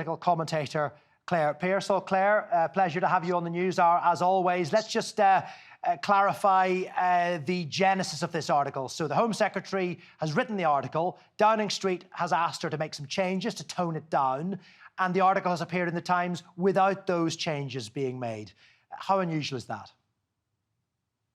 political commentator Claire Pearsall. Claire, pleasure to have you on the News Hour as always. Let's just clarify the genesis of this article. So the Home Secretary has written the article. Downing Street has asked her to make some changes to tone it down, and the article has appeared in the Times without those changes being made. How unusual is that?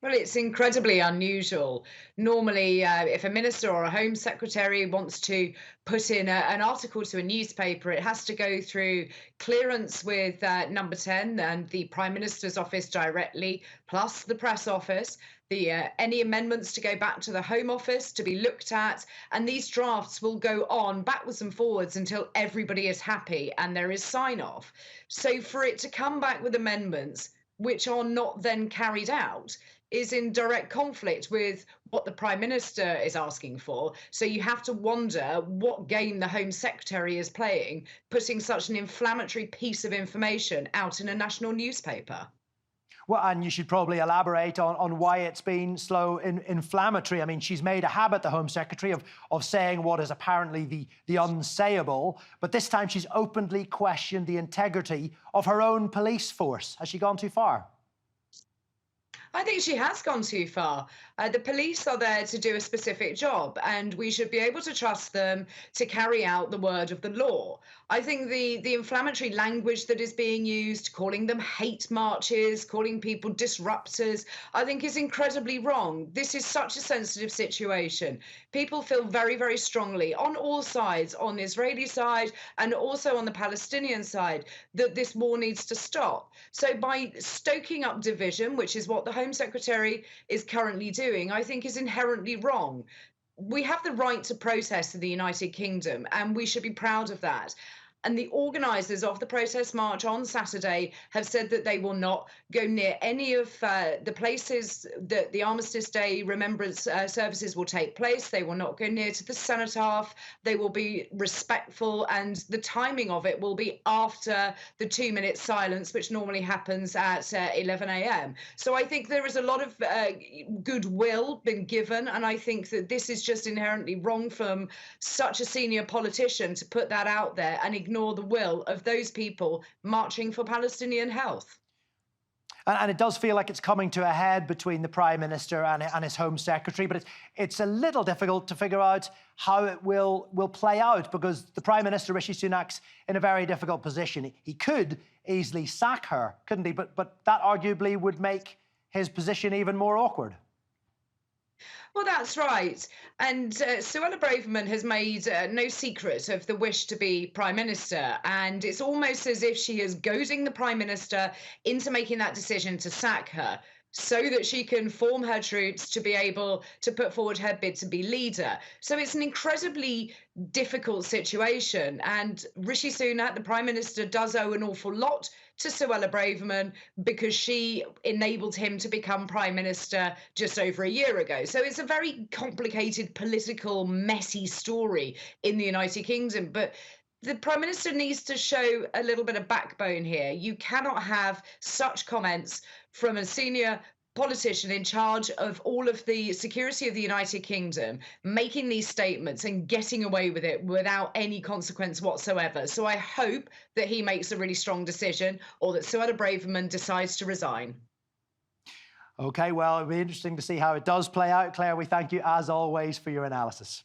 Well, it's incredibly unusual. Normally, if a minister or a Home Secretary wants to put in an article to a newspaper, it has to go through clearance with Number 10 and the Prime Minister's office directly, plus the press office, any amendments to go back to the Home Office to be looked at, and these drafts will go on backwards and forwards until everybody is happy and there is sign-off. So for it to come back with amendments which are not then carried out is in direct conflict with what the Prime Minister is asking for. So you have to wonder what game the Home Secretary is playing, putting such an inflammatory piece of information out in a national newspaper. Well, and you should probably elaborate on why it's been so inflammatory. I mean, she's made a habit, the Home Secretary, of saying what is apparently the unsayable, but this time she's openly questioned the integrity of her own police force. Has she gone too far? I think she has gone too far. The police are there to do a specific job, and we should be able to trust them to carry out the word of the law. I think the inflammatory language that is being used, calling them hate marches, calling people disruptors, I think is incredibly wrong. This is such a sensitive situation. People feel very, very strongly on all sides, on the Israeli side and also on the Palestinian side, that this war needs to stop. So by stoking up division, which is what the Home Secretary is currently doing, I think is inherently wrong. We have the right to protest in the United Kingdom, and we should be proud of that. And the organisers of the protest march on Saturday have said that they will not go near any of the places that the Armistice Day remembrance services will take place. They will not go near to the cenotaph. They will be respectful, and the timing of it will be after the 2-minute silence, which normally happens at 11 a.m. So I think there is a lot of goodwill been given, and I think that this is just inherently wrong from such a senior politician to put that out there and ignore the will of those people marching for Palestinian health. And it does feel like it's coming to a head between the Prime Minister and his Home Secretary, but it's a little difficult to figure out how it will play out, because the Prime Minister, Rishi Sunak's in a very difficult position. He could easily sack her, couldn't he? But that arguably would make his position even more awkward. Well, that's right. And Suella Braverman has made no secret of the wish to be Prime Minister. And it's almost as if she is goading the Prime Minister into making that decision to sack her, so that she can form her troops to be able to put forward her bid to be leader. So it's an incredibly difficult situation. And Rishi Sunak, the Prime Minister, does owe an awful lot to Suella Braverman because she enabled him to become Prime Minister just over a year ago. So it's a very complicated, political, messy story in the United Kingdom. But the Prime Minister needs to show a little bit of backbone here. You cannot have such comments from a senior politician in charge of all of the security of the United Kingdom, making these statements and getting away with it without any consequence whatsoever. So I hope that he makes a really strong decision, or that Suella Braverman decides to resign. OK, well, it'll be interesting to see how it does play out. Claire, we thank you, as always, for your analysis.